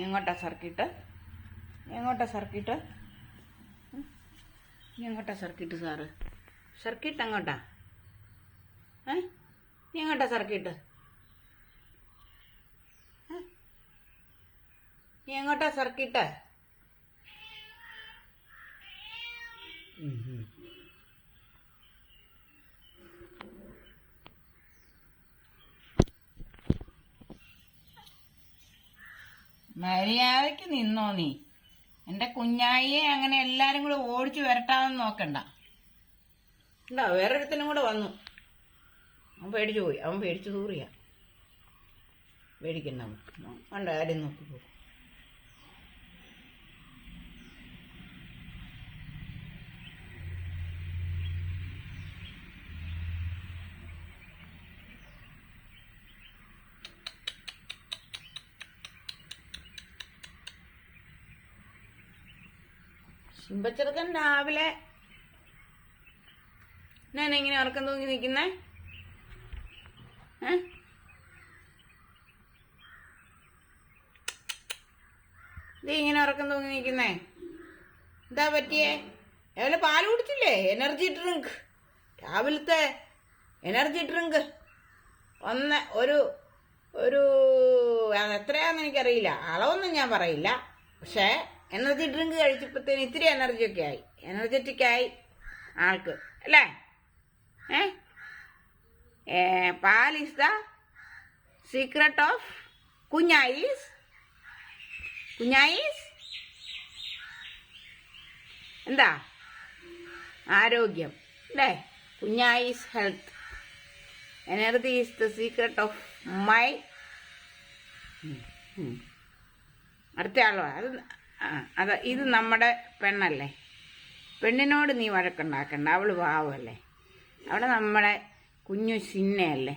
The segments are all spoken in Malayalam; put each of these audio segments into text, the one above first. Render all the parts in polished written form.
എങ്ങോട്ടാ സർക്കിട്ട്? എങ്ങോട്ടാ സർക്കിട്ട്? എങ്ങോട്ടാ സർക്കിട്ട് സാറ്? സർക്കിട്ട് എങ്ങോട്ടാ? എങ്ങോട്ടാ സർക്കിട്ട്? എങ്ങോട്ടാ സർക്കിട്ട്? മര്യാദയ്ക്ക് നിന്നോ നീ. എന്റെ കുഞ്ഞായിയെ അങ്ങനെ എല്ലാരും കൂടെ ഓടിച്ചു വരട്ടാന്ന് നോക്കണ്ട. ഉണ്ടാ വേറൊരുത്തനും കൂടെ വന്നു. അവൻ പേടിച്ചു പോയി. അവൻ പേടിച്ചു തൂറിയാ. പേടിക്കണ്ട കണ്ട ആരും നോക്കിപ്പോ. ശിമ്പച്ചെറുക്കൻ രാവിലെ ഞാൻ ഇങ്ങനെ ഉറക്കം തൂങ്ങി നിൽക്കുന്നേ. ഇത് ഇങ്ങനെ ഉറക്കം തൂങ്ങി നിൽക്കുന്നേ എന്താ പറ്റിയേ? രാവിലെ പാല് കുടിച്ചില്ലേ? എനർജി ഡ്രിങ്ക്, രാവിലത്തെ എനർജി ഡ്രിങ്ക് ഒരു എത്രയാന്ന് എനിക്കറിയില്ല, അളവൊന്നും ഞാൻ പറയില്ല. പക്ഷേ എനർജി ഡ്രിങ്ക് കഴിച്ചപ്പോഴത്തേന് ഇത്തിരി എനർജിയൊക്കെ ആയി, എനർജറ്റിക് ആയി ആൾക്ക് അല്ലേ? Paal is the secret of കുഞ്ഞായിസ്. എന്താ ആരോഗ്യം അല്ലേ? കുഞ്ഞായിസ് health. Energy is the secret of my. അടുത്ത ആളോ അത് ഇത് നമ്മുടെ പെണ്ണല്ലേ. പെണ്ണിനോട് നീ വഴക്കുണ്ടാക്കണ്ട, അവള് പാവല്ലേ. അവിടെ നമ്മുടെ കുഞ്ഞു ചിന്നയല്ലേ.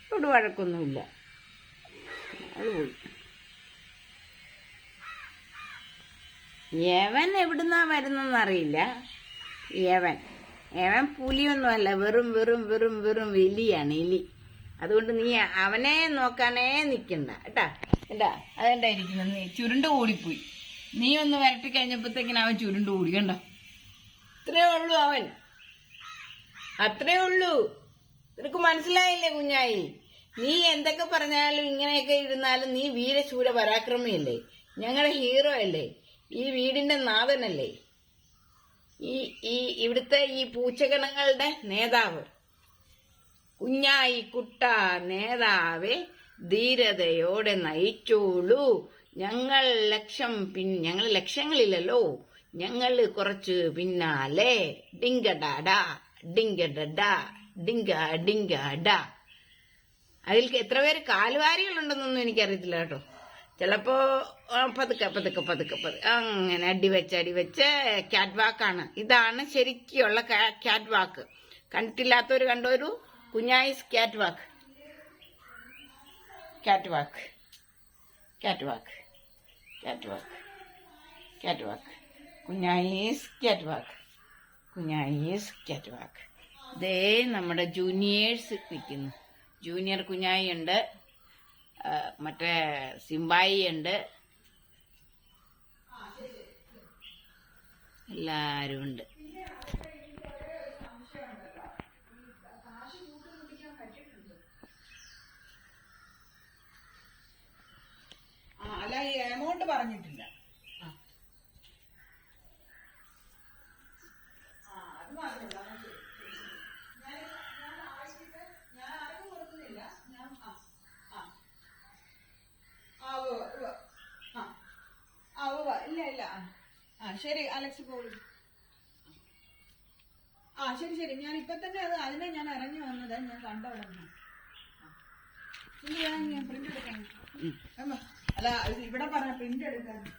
ഇവിടെ വഴക്കൊന്നുമില്ല. അവള് പോയി. യവൻ എവിടുന്നാ വരുന്നെന്നറിയില്ല. യവൻ പുലിയൊന്നുമല്ല, വെറും എലിയാണ്, എലി. അതുകൊണ്ട് നീ അവനെ നോക്കാനേ നിൽക്കണ്ട കേട്ടാ. അതെന്തായിരിക്കുന്നു, നീ ചുരുണ്ട് കൂടിപ്പോയി. നീ ഒന്ന് വരട്ടി കഴിഞ്ഞപ്പോഴത്തേക്കിന് അവൻ ചുരുണ്ട് കൂടി. കണ്ടോ? അത്രേ ഉള്ളൂ അവൻ, അത്രേ ഉള്ളൂ. നിനക്ക് മനസ്സിലായില്ലേ കുഞ്ഞായി? നീ എന്തൊക്കെ പറഞ്ഞാലും ഇങ്ങനെയൊക്കെ ഇരുന്നാലും നീ വീരശൂര പരാക്രമിയല്ലേ, ഞങ്ങളുടെ ഹീറോ അല്ലേ, ഈ വീടിന്റെ നാഥനല്ലേ, ഇവിടുത്തെ ഈ പൂച്ചഗണങ്ങളുടെ നേതാവ്. കുഞ്ഞായി കുട്ട നേതാവേ, ധീരതയോടെ നയിച്ചോളൂ. ഞങ്ങൾ ലക്ഷ്യങ്ങളില്ലല്ലോ, ഞങ്ങൾ കുറച്ച് പിന്നാലെ. ഡിങ്കഡാഡാ ഡിങ്കഡഡാ ഡിങ്കാ. അതിൽ എത്ര പേര് കാൽവാരികളുണ്ടെന്നൊന്നും എനിക്കറിയത്തില്ല കേട്ടോ. ചിലപ്പോ പതുക്കെ അങ്ങനെ അടിവെച്ച് ക്യാറ്റ് വാക്കാണ്. ഇതാണ് ശരിക്കുള്ള ക്യാറ്റ് വാക്ക്. കണ്ടിട്ടില്ലാത്തവര് കണ്ടൊരു കുഞ്ഞായിസ് ക്യാറ്റ് വാക്ക്. കുഞ്ഞായിസ് ക്യാറ്റ് വാക്ക്. ഇതേ നമ്മുടെ ജൂനിയേഴ്സ് നിൽക്കുന്നു. ജൂനിയർ കുഞ്ഞായി ഉണ്ട്, മറ്റേ സിംബായി ഉണ്ട്, എല്ലാരും ഉണ്ട്. അല്ല, ഈ എമൗണ്ട് പറഞ്ഞിട്ടില്ല. അത് മാത്രമല്ല, ഞാൻ ആർക്കും കൊടുക്കുന്നില്ല. ഇല്ല. ശരി അലക്സ് പോളി. ശരി. ഞാൻ ഇപ്പൊ തന്നെ അതിനെ ഞാൻ ഇറങ്ങി വന്നത് ഞാൻ കണ്ടവിടെ. ഞാൻ പ്രിന്റ് എടുക്കാൻ. അല്ല ഇവിടെ പറഞ്ഞ പ്രിന്റ് എടുക്കാൻ.